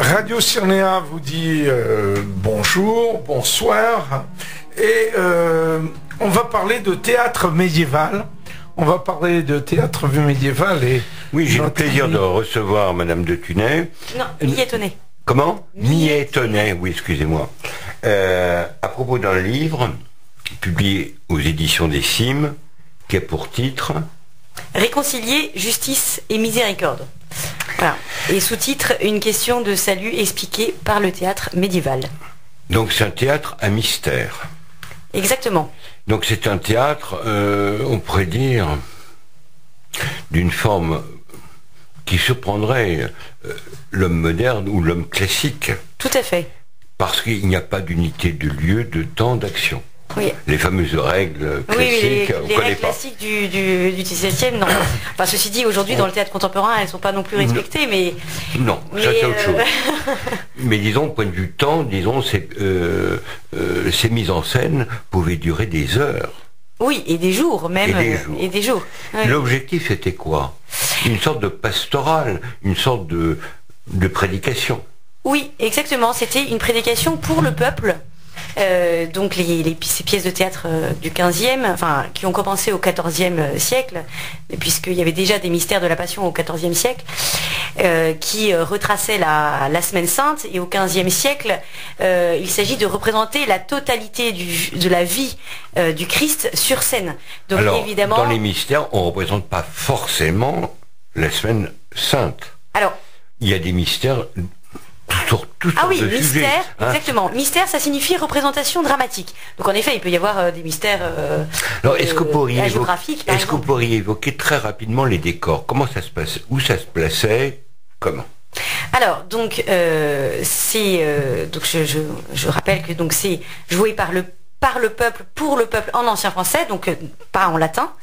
Radio Cyrnéa vous dit bonjour, bonsoir, et on va parler de théâtre médiéval. On va parler de théâtre médiéval et... Oui, j'ai le plaisir de recevoir Madame de Thunay. Non, Millet-Tonnet. Comment? Millet-Tonnet, oui, excusez-moi. À propos d'un livre publié aux éditions des Cimes, qui a pour titre... Réconcilier, justice et miséricorde. Voilà. Et sous-titre, une question de salut expliquée par le théâtre médiéval. Donc c'est un théâtre à mystère. Exactement. Donc c'est un théâtre, on pourrait dire, d'une forme qui surprendrait l'homme moderne ou l'homme classique. Tout à fait. Parce qu'il n'y a pas d'unité de lieu, de temps, d'action. Oui. Les fameuses règles classiques, les règles classiques du XVIIe, non. Enfin, ceci dit, aujourd'hui, dans le théâtre contemporain, elles ne sont pas non plus respectées, mais... Non, ça c'est autre chose. Mais disons, au point de vue temps, disons, ces mises en scène pouvaient durer des heures. Oui, et des jours, même. Et des jours. Oui. L'objectif, c'était quoi? Une sorte de pastorale, une sorte de prédication. Oui, exactement. C'était une prédication pour le peuple. Donc ces pièces de théâtre du XVe, enfin qui ont commencé au XIVe siècle, puisqu'il y avait déjà des mystères de la Passion au XIVe siècle, qui retraçaient la Semaine Sainte, et au XVe siècle, il s'agit de représenter la totalité de la vie du Christ sur scène. Donc alors, évidemment, dans les mystères, on ne représente pas forcément la Semaine Sainte. Alors, il y a des mystères. Ah oui, mystère, exactement. Mystère, ça signifie représentation dramatique. Donc en effet, il peut y avoir des mystères géographiques. Est-ce que vous pourriez évoquer très rapidement les décors? Comment ça se passe? Où ça se plaçait? Comment? Alors, donc, je rappelle que donc c'est joué par le peuple, pour le peuple en ancien français, donc pas en latin,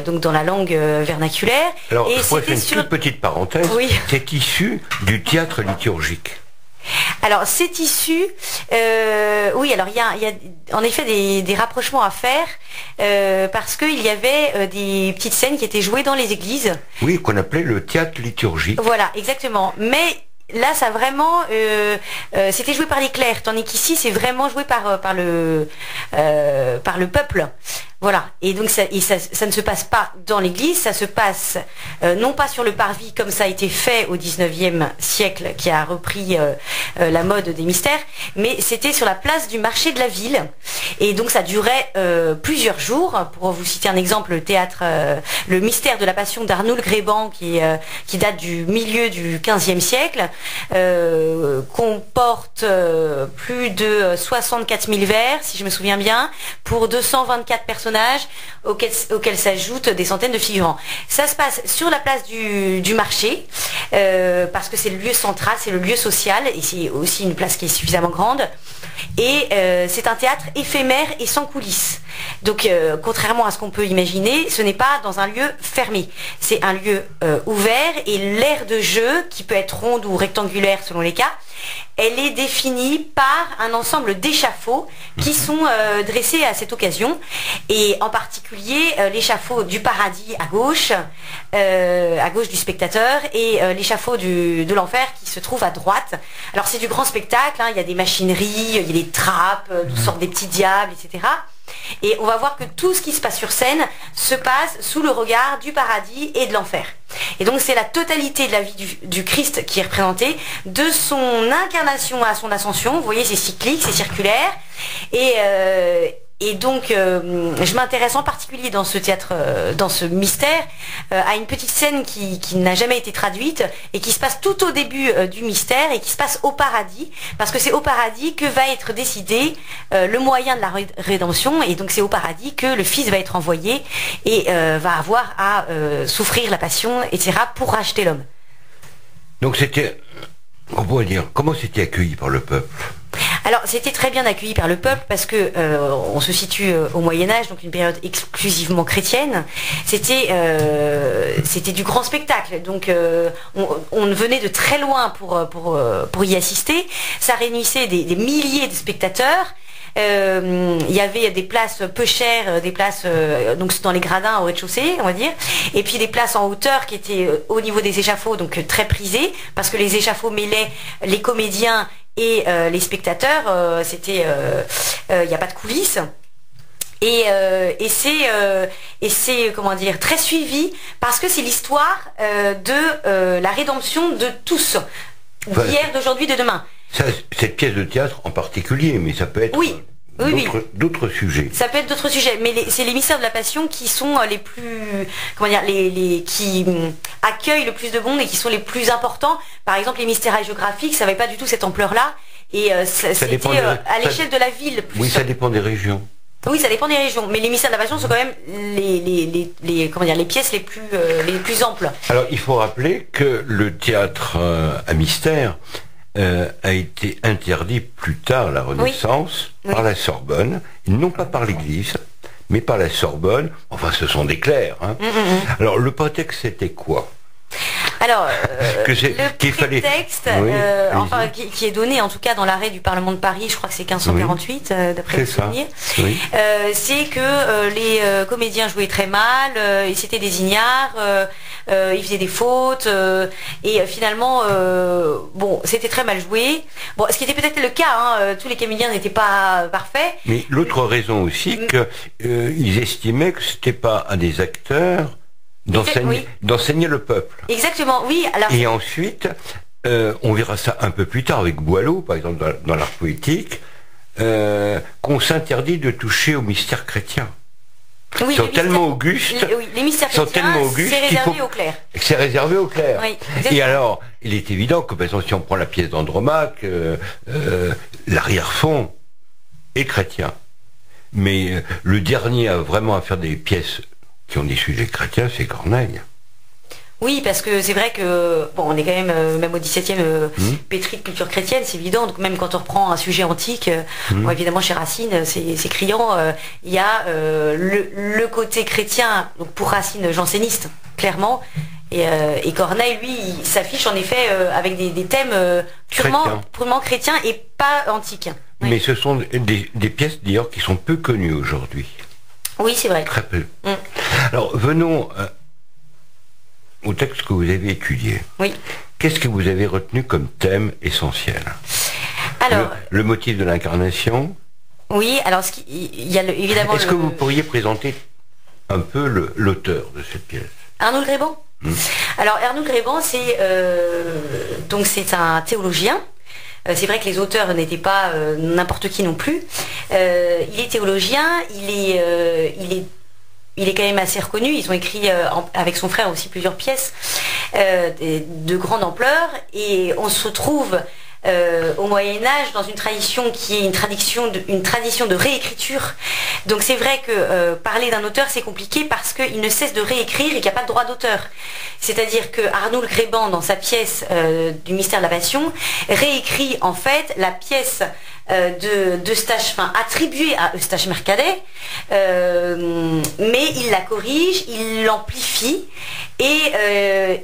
donc dans la langue vernaculaire. Alors, je pourrais faire une toute petite parenthèse. Oui. C'est issu du théâtre liturgique. Alors, c'est issu... oui, alors il y a en effet des rapprochements à faire, parce qu'il y avait des petites scènes qui étaient jouées dans les églises. Oui, qu'on appelait le théâtre liturgique. Voilà, exactement. Mais... là, ça vraiment, c'était joué par les clercs, tandis qu'ici, c'est vraiment joué par le peuple. Voilà. Et donc, ça ne se passe pas dans l'église, ça se passe non pas sur le parvis comme ça a été fait au XIXe siècle, qui a repris la mode des mystères, mais c'était sur la place du marché de la ville. Et donc, ça durait plusieurs jours. Pour vous citer un exemple, le théâtre, le mystère de la Passion d'Arnoul Gréban, qui date du milieu du XVe siècle, comporte plus de 64 000 vers, si je me souviens bien, pour 224 personnages, auxquels s'ajoutent des centaines de figurants. Ça se passe sur la place du marché, parce que c'est le lieu central, c'est le lieu social, et c'est aussi une place qui est suffisamment grande. Et c'est un théâtre éphémère et sans coulisses. Donc, contrairement à ce qu'on peut imaginer, ce n'est pas dans un lieu fermé. C'est un lieu ouvert, et l'aire de jeu, qui peut être ronde ou rectangulaire selon les cas, elle est définie par un ensemble d'échafauds qui sont dressés à cette occasion, et en particulier l'échafaud du paradis à gauche du spectateur, et l'échafaud de l'enfer qui se trouve à droite. Alors c'est du grand spectacle, hein, il y a des machineries, il y a des trappes, toutes sortes des petits diables, etc. Et on va voir que tout ce qui se passe sur scène se passe sous le regard du paradis et de l'enfer. Et donc c'est la totalité de la vie du Christ qui est représentée, de son incarnation à son ascension. Vous voyez, c'est cyclique, c'est circulaire. Et donc, je m'intéresse en particulier dans ce théâtre, dans ce mystère, à une petite scène qui n'a jamais été traduite, et qui se passe tout au début du mystère, et qui se passe au paradis, parce que c'est au paradis que va être décidé le moyen de la rédemption, et donc c'est au paradis que le Fils va être envoyé, et va avoir à souffrir la passion, etc., pour racheter l'homme. Donc c'était, on pourrait dire, comment c'était accueilli par le peuple? Alors, c'était très bien accueilli par le peuple, parce que on se situe au Moyen-Âge, donc une période exclusivement chrétienne. C'était du grand spectacle, donc on venait de très loin pour y assister. Ça réunissait des milliers de spectateurs. il y avait des places peu chères, des places donc dans les gradins au rez-de-chaussée, on va dire, et puis des places en hauteur qui étaient au niveau des échafauds, donc très prisées, parce que les échafauds mêlaient les comédiens et les spectateurs. C'était, il n'y a pas de coulisses. Et c'est comment dire, très suivi parce que c'est l'histoire de la rédemption de tous, d'hier, d'aujourd'hui, de demain. Ça, cette pièce de théâtre en particulier, mais ça peut être d'autres sujets. Ça peut être d'autres sujets, mais c'est les mystères de la Passion qui sont les plus, comment dire, qui accueillent le plus de monde et qui sont les plus importants. Par exemple, les mystères hagiographiques, ça n'avait pas du tout cette ampleur-là, et c'était à l'échelle de la ville. Oui, ça dépend des régions. Oui, ça dépend des régions, mais les mystères de la Passion sont quand même les pièces les plus amples. Alors, il faut rappeler que le théâtre à mystère a été interdit plus tard, la Renaissance, par la Sorbonne, non pas par l'Église, mais par la Sorbonne. Enfin, ce sont des clercs. Hein. Alors, le prétexte, c'était quoi? Alors, le prétexte, enfin, qui est donné en tout cas dans l'arrêt du Parlement de Paris, je crois que c'est 1548, d'après le souvenir, c'est que les comédiens jouaient très mal, et c'était des ignares, ils faisaient des fautes, et finalement, bon, c'était très mal joué. Bon, ce qui était peut-être le cas, hein, tous les comédiens n'étaient pas parfaits. Mais l'autre raison aussi, qu'ils estimaient que c'était pas à des acteurs d'enseigner le peuple. Exactement, oui. Alors... Et ensuite, on verra ça un peu plus tard avec Boileau, par exemple, dans l'art poétique, qu'on s'interdit de toucher aux mystères chrétiens. Oui, sont tellement augustes, les mystères chrétiens, c'est réservé aux clercs. C'est réservé aux clercs. Oui, et alors, il est évident que, par exemple, si on prend la pièce d'Andromaque, l'arrière-fond est chrétien. Mais le dernier vraiment à faire des pièces qui ont des sujets chrétiens, c'est Corneille. Oui, parce que c'est vrai que, bon, on est quand même au XVIIe, pétri de culture chrétienne, c'est évident. Donc même quand on reprend un sujet antique, bon, évidemment chez Racine, c'est criant. Il y a le côté chrétien, donc pour Racine, janséniste, clairement. Et Corneille, lui, il s'affiche en effet avec des thèmes purement chrétiens et pas antiques. Oui. Mais ce sont des pièces d'ailleurs qui sont peu connues aujourd'hui. Oui, c'est vrai. Très peu. Alors, venons au texte que vous avez étudié. Oui. Qu'est-ce que vous avez retenu comme thème essentiel? Alors, le motif de l'incarnation. Oui, alors il y a évidemment... Est-ce que vous pourriez présenter un peu l'auteur de cette pièce? Arnoul Gréban. Alors, Arnoul Gréban, c'est un théologien. C'est vrai que les auteurs n'étaient pas n'importe qui non plus. Il est théologien, il est quand même assez reconnu. Ils ont écrit avec son frère aussi plusieurs pièces de grande ampleur. Et on se retrouve au Moyen-Âge dans une tradition qui est une tradition de réécriture. Donc c'est vrai que parler d'un auteur c'est compliqué parce qu'il ne cesse de réécrire et qu'il n'y a pas de droit d'auteur. C'est-à-dire que Arnoul Gréban, dans sa pièce du mystère de la Passion, réécrit en fait la pièce d'Eustache, attribuée à Eustache Mercadet, mais il la corrige, il l'amplifie et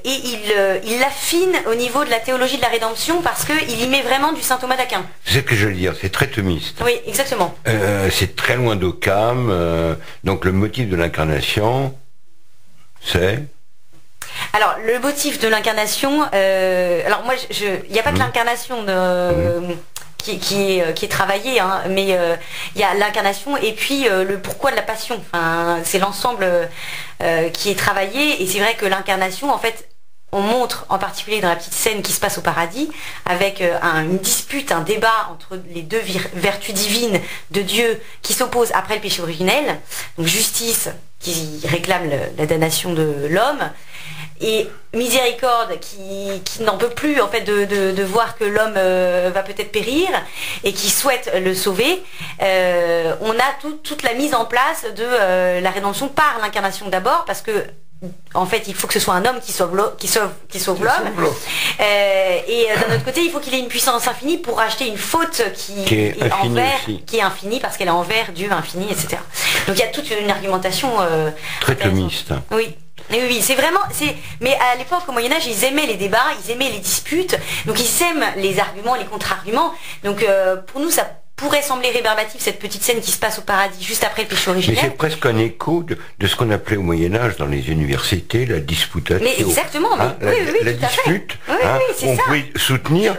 il l'affine au niveau de la théologie de la rédemption parce qu'il y met vraiment du saint Thomas d'Aquin. C'est ce que je veux dire, c'est très thomiste. Oui, exactement. C'est très loin d'Occam, donc le motif de l'incarnation, c'est... Alors, le motif de l'incarnation, alors moi, il n'y a pas que l'incarnation qui est travaillée, hein, mais il y a l'incarnation et puis le pourquoi de la passion. Enfin, c'est l'ensemble qui est travaillé et c'est vrai que l'incarnation, en fait, on montre en particulier dans la petite scène qui se passe au paradis avec une dispute, un débat entre les deux vertus divines de Dieu qui s'opposent après le péché originel, donc justice qui réclame la damnation de l'homme et miséricorde qui n'en peut plus en fait de voir que l'homme va peut-être périr et qui souhaite le sauver. On a toute la mise en place de la rédemption par l'incarnation d'abord parce que en fait, il faut que ce soit un homme qui sauve l'homme. Et d'un autre côté, il faut qu'il ait une puissance infinie pour racheter une faute qui est infinie parce qu'elle est envers Dieu infini, etc. Donc il y a toute une argumentation très thomiste. Oui. Oui, c'est vraiment... Mais à l'époque, au Moyen-Âge, ils aimaient les débats, ils aimaient les disputes, donc ils aiment les arguments, les contre-arguments. Donc pour nous, ça pourrait sembler rébarbatif, cette petite scène qui se passe au paradis juste après le péché originel. Mais c'est presque un écho de ce qu'on appelait au Moyen-Âge dans les universités la disputatio. Mais exactement, la dispute, c'est on ça. pouvait soutenir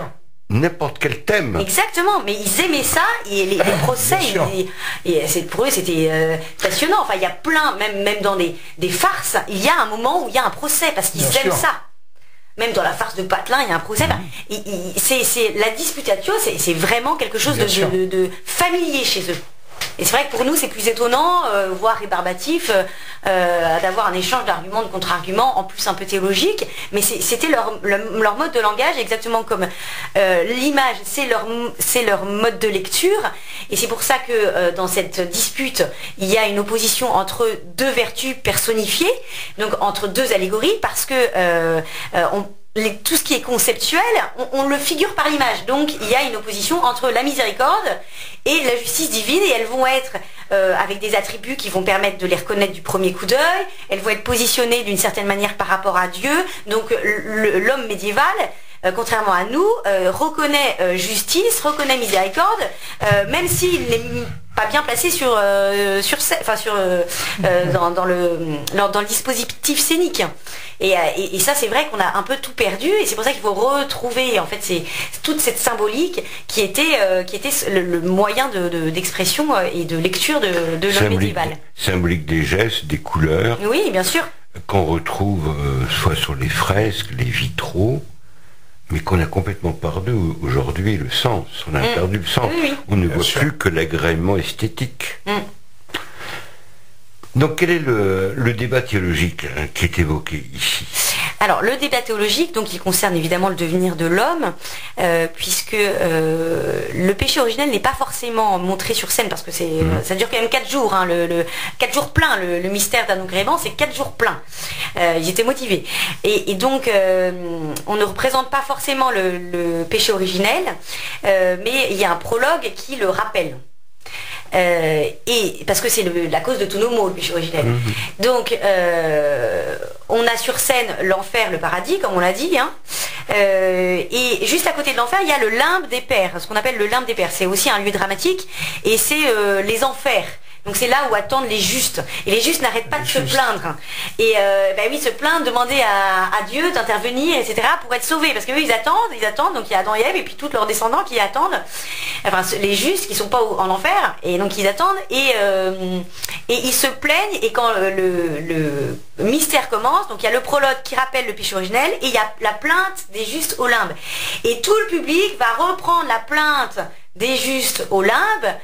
n'importe quel thème. Exactement, mais ils aimaient ça, et les procès, pour eux c'était passionnant. Enfin, il y a plein, même dans des farces, il y a un moment où il y a un procès, parce qu'ils aiment ça. Même dans la farce de Patelin, il y a un procès. C'est la disputatio, c'est vraiment quelque chose de familier chez eux. Et c'est vrai que pour nous, c'est plus étonnant, voire rébarbatif, d'avoir un échange d'arguments, de contre-arguments, en plus un peu théologique. Mais c'était leur mode de langage, exactement comme l'image, c'est leur mode de lecture. Et c'est pour ça que dans cette dispute, il y a une opposition entre deux vertus personnifiées, donc entre deux allégories, parce que tout ce qui est conceptuel, on le figure par l'image. Donc il y a une opposition entre la miséricorde et la justice divine, et elles vont être avec des attributs qui vont permettre de les reconnaître du premier coup d'œil. Elles vont être positionnées d'une certaine manière par rapport à Dieu. Donc l'homme médiéval, contrairement à nous, reconnaît justice, reconnaît miséricorde, même s'il n'est pas bien placé dans le dispositif scénique. Et ça, c'est vrai qu'on a un peu tout perdu, et c'est pour ça qu'il faut retrouver en fait toute cette symbolique qui était le moyen d'expression et de lecture de l'homme médiéval. Symbolique des gestes, des couleurs. Oui, bien sûr. Qu'on retrouve soit sur les fresques, les vitraux, mais qu'on a complètement perdu aujourd'hui le sens. On a perdu le sens. Oui. On ne voit plus que l'agrément esthétique. Donc quel est le débat théologique qui est évoqué ici? Alors le débat théologique, donc, il concerne évidemment le devenir de l'homme, puisque le péché originel n'est pas forcément montré sur scène, parce que ça dure quand même 4 jours, 4 jours pleins, le mystère d'Anougrébant, c'est 4 jours pleins. Ils étaient motivés. Et donc on ne représente pas forcément le péché originel, mais il y a un prologue qui le rappelle. Et parce que c'est la cause de tous nos maux, le péché originel. Donc on a sur scène l'enfer, le paradis, comme on l'a dit, et juste à côté de l'enfer, il y a le limbe des pères, ce qu'on appelle le limbe des pères. C'est aussi un lieu dramatique, et c'est les enfers. Donc c'est là où attendent les justes. Et les justes n'arrêtent pas de se plaindre. Et se plaindre, demander à Dieu d'intervenir, etc. pour être sauvés. Parce qu'eux, ils attendent. Donc il y a Adam et Ève et puis tous leurs descendants qui attendent. Enfin, les justes qui sont pas en enfer. Et donc ils attendent. Et ils se plaignent. Et quand le mystère commence, donc il y a le prologue qui rappelle le péché originel. Et il y a la plainte des justes au limbe. Et tout le public va reprendre la plainte des justes au limbe,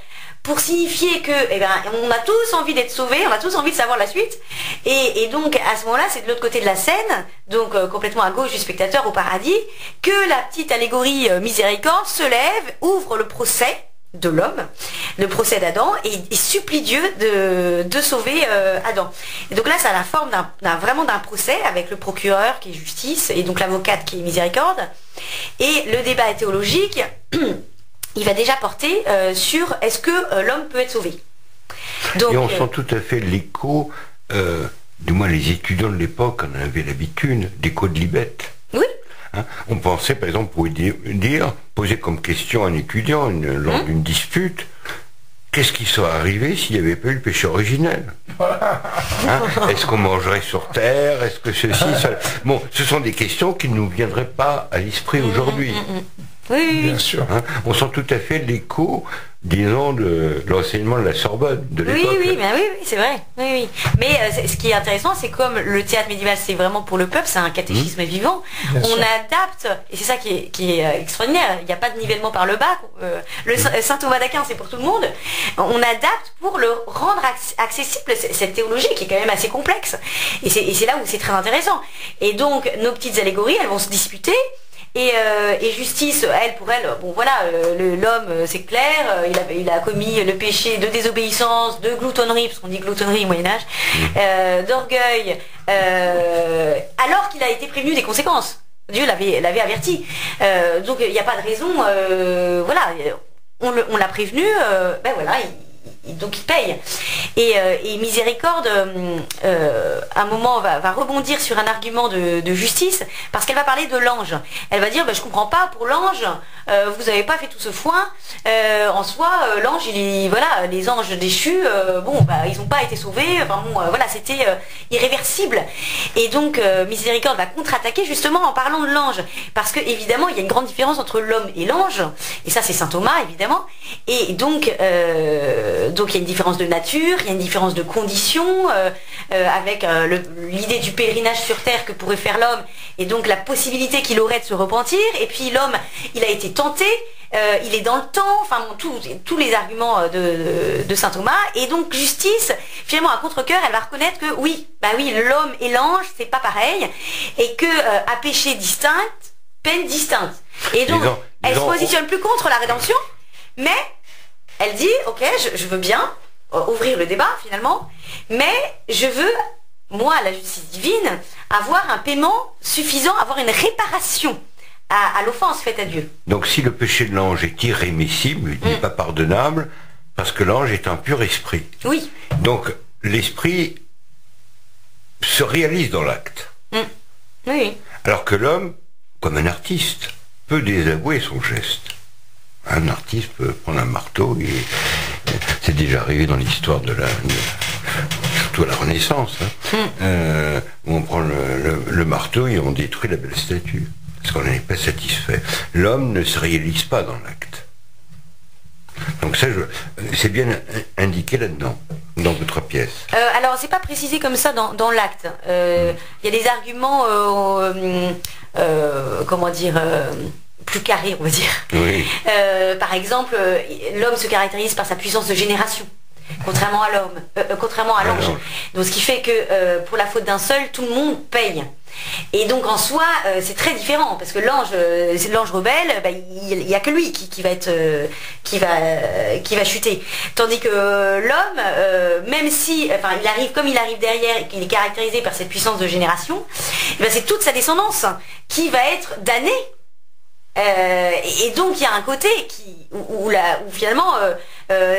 pour signifier que, on a tous envie d'être sauvés, on a tous envie de savoir la suite, et donc à ce moment-là, c'est de l'autre côté de la scène, donc complètement à gauche du spectateur au paradis, que la petite allégorie miséricorde se lève, ouvre le procès de l'homme, le procès d'Adam, et supplie Dieu de sauver Adam. Et donc là, ça a la forme vraiment d'un procès, avec le procureur qui est justice, et donc l'avocate qui est miséricorde, et le débat théologique il va déjà porter sur est-ce que l'homme peut être sauvé. Donc, et on sent tout à fait l'écho, du moins les étudiants de l'époque en avaient l'habitude, d'écho de Libette. Oui. On pensait, par exemple, poser comme question à un étudiant lors d'une dispute, qu'est-ce qui serait arrivé s'il n'y avait pas eu le péché originel? Est-ce qu'on mangerait sur terre? Est-ce que ceci, ça... Bon, ce sont des questions qui ne nous viendraient pas à l'esprit aujourd'hui. Oui, bien sûr. On sent tout à fait l'écho, disons, de l'enseignement de la Sorbonne de l'époque. Oui, c'est vrai. Oui. Mais ce qui est intéressant, c'est comme le théâtre médiéval, c'est vraiment pour le peuple, c'est un catéchisme vivant. Bien sûr. Adapte, et c'est ça qui est extraordinaire. Il n'y a pas de nivellement par le bas. Le Saint Thomas d'Aquin, c'est pour tout le monde. On adapte pour le rendre accessible cette théologie qui est quand même assez complexe. Et c'est là où c'est très intéressant. Et donc, nos petites allégories, elles vont se disputer. Et justice, pour elle, bon voilà, l'homme, c'est clair, il a commis le péché de désobéissance, de gloutonnerie, parce qu'on dit gloutonnerie au Moyen-Âge, d'orgueil, alors qu'il a été prévenu des conséquences. Dieu l'avait averti. Donc il n'y a pas de raison, voilà, on l'a prévenu, voilà, donc il paye. Et Miséricorde, à un moment, va rebondir sur un argument de justice, parce qu'elle va parler de l'ange. Elle va dire, je comprends pas, pour l'ange, vous n'avez pas fait tout ce foin. En soi, l'ange, voilà, les anges déchus, ils n'ont pas été sauvés. Voilà, c'était irréversible. Et donc, Miséricorde va contre-attaquer justement en parlant de l'ange, parce que évidemment, il y a une grande différence entre l'homme et l'ange. Et ça, c'est saint Thomas, évidemment. Et donc, il y a une différence de nature, il y a une différence de conditions, avec l'idée du pèlerinage sur terre que pourrait faire l'homme, et donc la possibilité qu'il aurait de se repentir. Et puis l'homme, il a été tenté, il est dans le temps, tous les arguments de saint Thomas. Et donc justice, finalement à contre-cœur, elle va reconnaître que oui, l'homme et l'ange, c'est pas pareil, et que à péché distinct, peine distincte. Et donc, elle se positionne plus contre la rédemption, mais elle dit, ok, je veux bien ouvrir le débat finalement, mais je veux, moi, la justice divine, avoir un paiement suffisant, avoir une réparation à l'offense faite à Dieu. Donc si le péché de l'ange est irrémissible, il n'est pas pardonnable, parce que l'ange est un pur esprit. Oui. Donc l'esprit se réalise dans l'acte. Oui. Alors que l'homme, comme un artiste, peut désavouer son geste. Un artiste peut prendre un marteau, et c'est déjà arrivé dans l'histoire surtout à la Renaissance, où on prend le marteau et on détruit la belle statue, parce qu'on n'est pas satisfait. L'homme ne se réalise pas dans l'acte. Donc ça, c'est bien indiqué là-dedans, dans votre pièce. Alors, c'est pas précisé comme ça dans l'acte. Il y a des arguments, plus carrés, on va dire. Oui. Par exemple, l'homme se caractérise par sa puissance de génération, contrairement à l'ange. Donc, ce qui fait que pour la faute d'un seul, tout le monde paye. Et donc en soi, c'est très différent, parce que l'ange rebelle, il n'y a que lui qui va chuter. Tandis que l'homme, même si, il arrive derrière et qu'il est caractérisé par cette puissance de génération, c'est toute sa descendance qui va être damnée. Et donc il y a un côté où finalement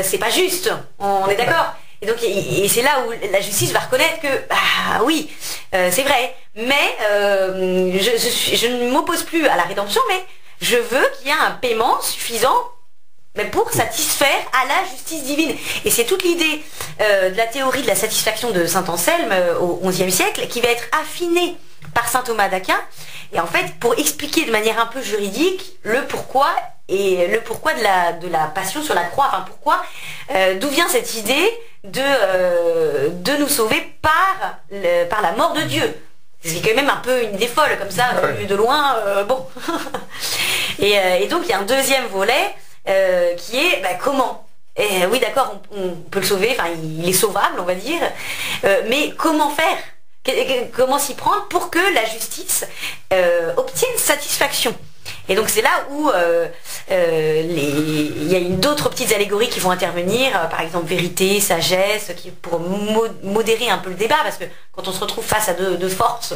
c'est pas juste, on est d'accord. Et donc c'est là où la justice va reconnaître que oui, c'est vrai, mais je ne m'oppose plus à la rédemption, mais je veux qu'il y ait un paiement suffisant pour satisfaire à la justice divine. Et c'est toute l'idée de la théorie de la satisfaction de saint Anselme au XIe siècle, qui va être affinée par saint Thomas d'Aquin, et en fait pour expliquer de manière un peu juridique le pourquoi de la passion sur la croix, d'où vient cette idée de nous sauver par la mort de Dieu. C'est quand même un peu une idée folle comme ça, vu de loin, bon. Et donc il y a un deuxième volet qui est comment. Et oui, d'accord, on peut le sauver, il est sauvable, on va dire, mais comment faire? Comment s'y prendre pour que la justice obtienne satisfaction? Et donc c'est là où il y a d'autres petites allégories qui vont intervenir, par exemple vérité, sagesse, pour modérer un peu le débat, parce que quand on se retrouve face à deux forces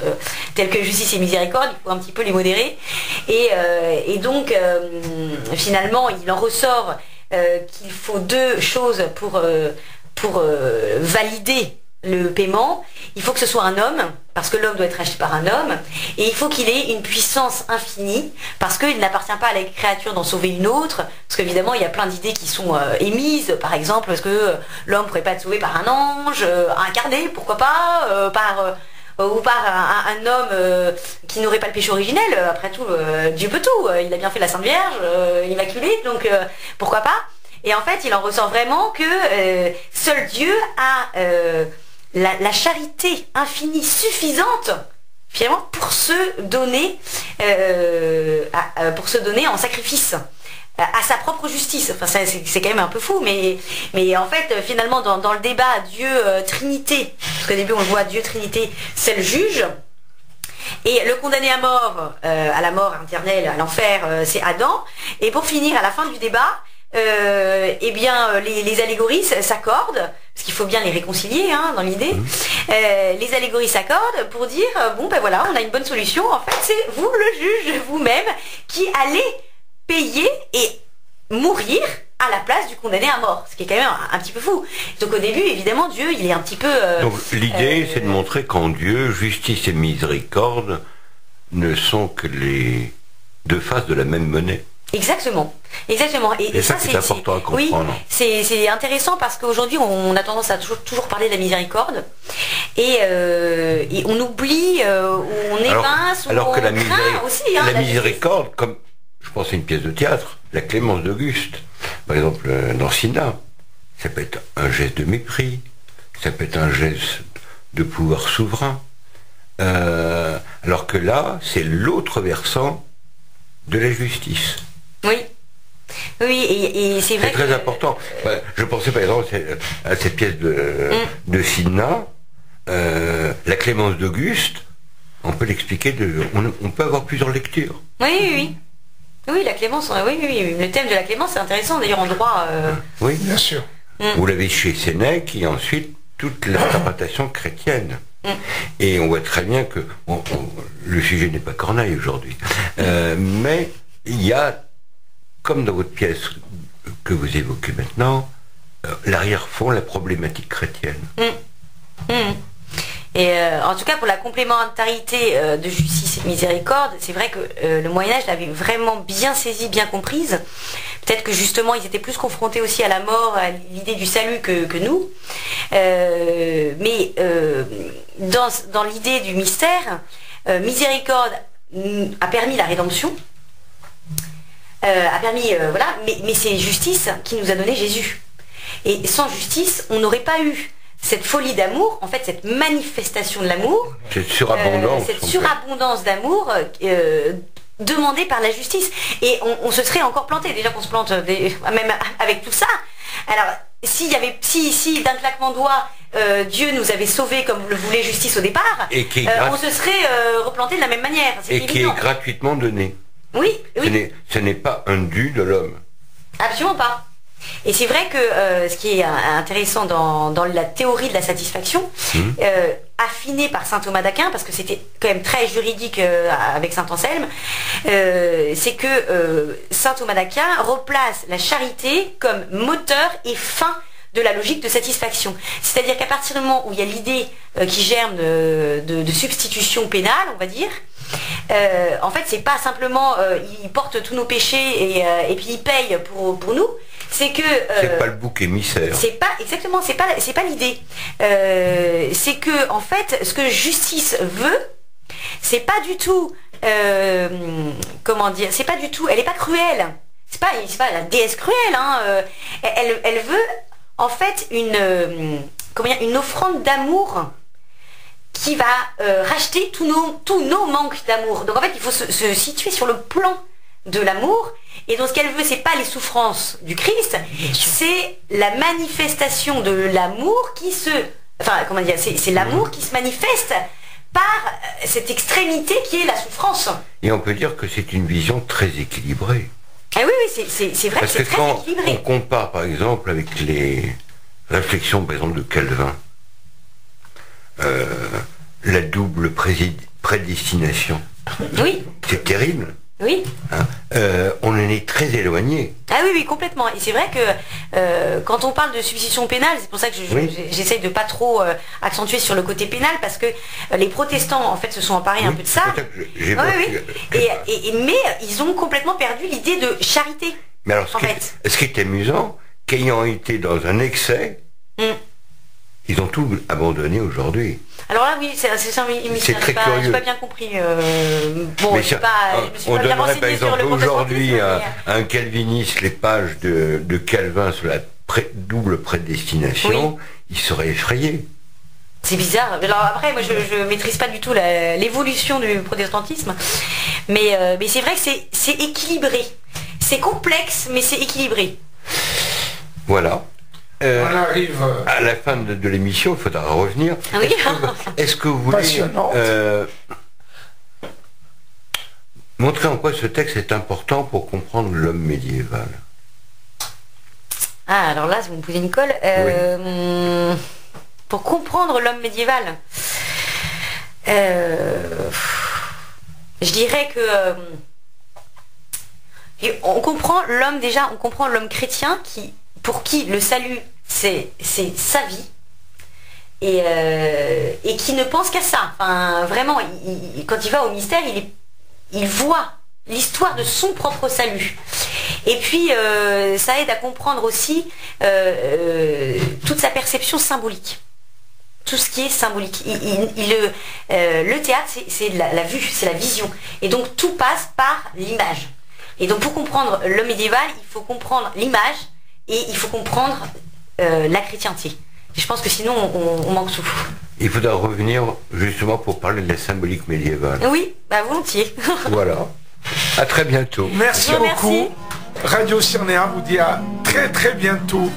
telles que justice et miséricorde, il faut un petit peu les modérer. Et donc finalement il en ressort qu'il faut deux choses pour valider le paiement. Il faut que ce soit un homme, parce que l'homme doit être acheté par un homme, et il faut qu'il ait une puissance infinie, parce qu'il n'appartient pas à la créature d'en sauver une autre, parce qu'évidemment il y a plein d'idées qui sont émises, par exemple, parce que l'homme ne pourrait pas être sauvé par un ange, incarné, pourquoi pas, ou par un homme qui n'aurait pas le péché originel. Après tout, Dieu peut tout, il a bien fait la Sainte Vierge, immaculée, donc pourquoi pas. Et en fait, il en ressort vraiment que seul Dieu a la charité infinie suffisante, finalement, pour se donner en sacrifice à sa propre justice. Enfin, c'est quand même un peu fou, mais en fait, finalement, dans le débat Dieu Trinité, parce qu'au début on le voit, Dieu Trinité, c'est le juge. Et le condamné à mort, à la mort éternelle, à l'enfer, c'est Adam. Et pour finir, à la fin du débat, les allégories s'accordent, parce qu'il faut bien les réconcilier dans l'idée. Les allégories s'accordent pour dire voilà, on a une bonne solution. En fait, c'est vous, le juge, vous-même, qui allez payer et mourir à la place du condamné à mort, ce qui est quand même un petit peu fou. Donc au début, évidemment, Dieu, il est un petit peu... Donc l'idée, c'est de montrer qu'en Dieu, justice et miséricorde ne sont que les deux faces de la même monnaie. Exactement, exactement. Et ça, c'est important à comprendre. Oui, c'est intéressant parce qu'aujourd'hui, on a tendance à toujours parler de la miséricorde et on oublie, on évince, alors que la craint aussi. Hein, la miséricorde, comme je pense à une pièce de théâtre, la Clémence d'Auguste, par exemple dans Cinna, ça peut être un geste de mépris, ça peut être un geste de pouvoir souverain, alors que là, c'est l'autre versant de la justice. Oui. Oui, et c'est vrai. C'est très important. Je pensais par exemple à cette pièce de Cinna, la Clémence d'Auguste. On peut l'expliquer, on peut avoir plusieurs lectures. Oui, oui, oui. Oui, la clémence, oui. Le thème de la clémence, c'est intéressant d'ailleurs en droit. Oui, bien sûr. Vous l'avez chez Sénèque et ensuite toute l'interprétation chrétienne. Et on voit très bien que le sujet n'est pas Corneille aujourd'hui. Mais il y a, comme dans votre pièce que vous évoquez maintenant, l'arrière-fond, la problématique chrétienne. Et en tout cas, pour la complémentarité de justice et de miséricorde, c'est vrai que le Moyen-Âge l'avait vraiment bien saisi, bien comprise. Peut-être que justement, ils étaient plus confrontés aussi à la mort, à l'idée du salut que nous. Mais dans l'idée du mystère, miséricorde a permis la rédemption, voilà, mais c'est justice qui nous a donné Jésus. Et sans justice, on n'aurait pas eu cette folie d'amour, en fait, cette manifestation de l'amour, cette surabondance d'amour demandée par la justice. Et on se serait encore planté, déjà qu'on se plante même avec tout ça. Alors, si d'un claquement de doigts, Dieu nous avait sauvés comme le voulait justice au départ, on se serait replanté de la même manière. Et qui est gratuitement donné. Oui, oui. Ce n'est pas un dû de l'homme. Absolument pas. Et c'est vrai que ce qui est intéressant dans la théorie de la satisfaction, affinée par saint Thomas d'Aquin, parce que c'était quand même très juridique avec saint Anselme, c'est que saint Thomas d'Aquin replace la charité comme moteur et fin de la logique de satisfaction. C'est-à-dire qu'à partir du moment où il y a l'idée qui germe de substitution pénale, on va dire, en fait c'est pas simplement il porte tous nos péchés et puis il paye pour nous. C'est que c'est pas le bouc émissaire. C'est pas exactement, c'est pas l'idée. C'est que en fait, ce que justice veut, c'est pas du tout comment dire, c'est pas du tout, elle est pas cruelle. C'est pas la déesse cruelle. Hein, elle veut en fait une offrande d'amour qui va racheter tous nos manques d'amour. Donc en fait, il faut se situer sur le plan de l'amour. Et donc ce qu'elle veut, c'est pas les souffrances du Christ, c'est la manifestation de l'amour c'est l'amour qui se manifeste par cette extrémité qui est la souffrance. Et on peut dire que c'est une vision très équilibrée. Ah oui, c'est vrai que c'est très équilibré. On compare par exemple avec les réflexions par exemple de Calvin, la double prédestination. Oui. C'est terrible. Oui. Hein, on en est très éloigné. Ah oui, complètement. Et c'est vrai que quand on parle de substitution pénale, c'est pour ça que j'essaye de pas trop accentuer sur le côté pénal, parce que les protestants, en fait, se sont emparés un peu de ça. Mais ils ont complètement perdu l'idée de charité. Mais alors, ce qui est amusant, qu'ayant été dans un excès, ils ont tout abandonné aujourd'hui. Alors là, oui, c'est très curieux. J'ai pas bien compris. On donnerait par exemple aujourd'hui à un calviniste les pages de Calvin sur la double prédestination, il serait effrayé. C'est bizarre. Alors après, moi, je maîtrise pas du tout l'évolution du protestantisme, mais c'est vrai que c'est équilibré. C'est complexe, mais c'est équilibré. Voilà. On arrive à la fin de l'émission, il faudra revenir. Ah oui. Est-ce que vous voulez montrer en quoi ce texte est important pour comprendre l'homme médiéval? Ah, alors là, si vous me posez une colle, pour comprendre l'homme médiéval, je dirais que Et on comprend l'homme déjà, on comprend l'homme chrétien pour qui le salut c'est sa vie et qui ne pense qu'à ça. Enfin, vraiment, quand il va au mystère, il voit l'histoire de son propre salut. Et puis, ça aide à comprendre aussi toute sa perception symbolique. Tout ce qui est symbolique. Le théâtre, c'est la vue, c'est la vision. Et donc, tout passe par l'image. Et donc, pour comprendre le médiéval, il faut comprendre l'image et il faut comprendre la chrétienté. Et je pense que sinon, on manque tout. Il faudra revenir justement pour parler de la symbolique médiévale. Oui, bah volontiers. Voilà. À très bientôt. Merci beaucoup. Radio Cyrnéa vous dit à très très bientôt.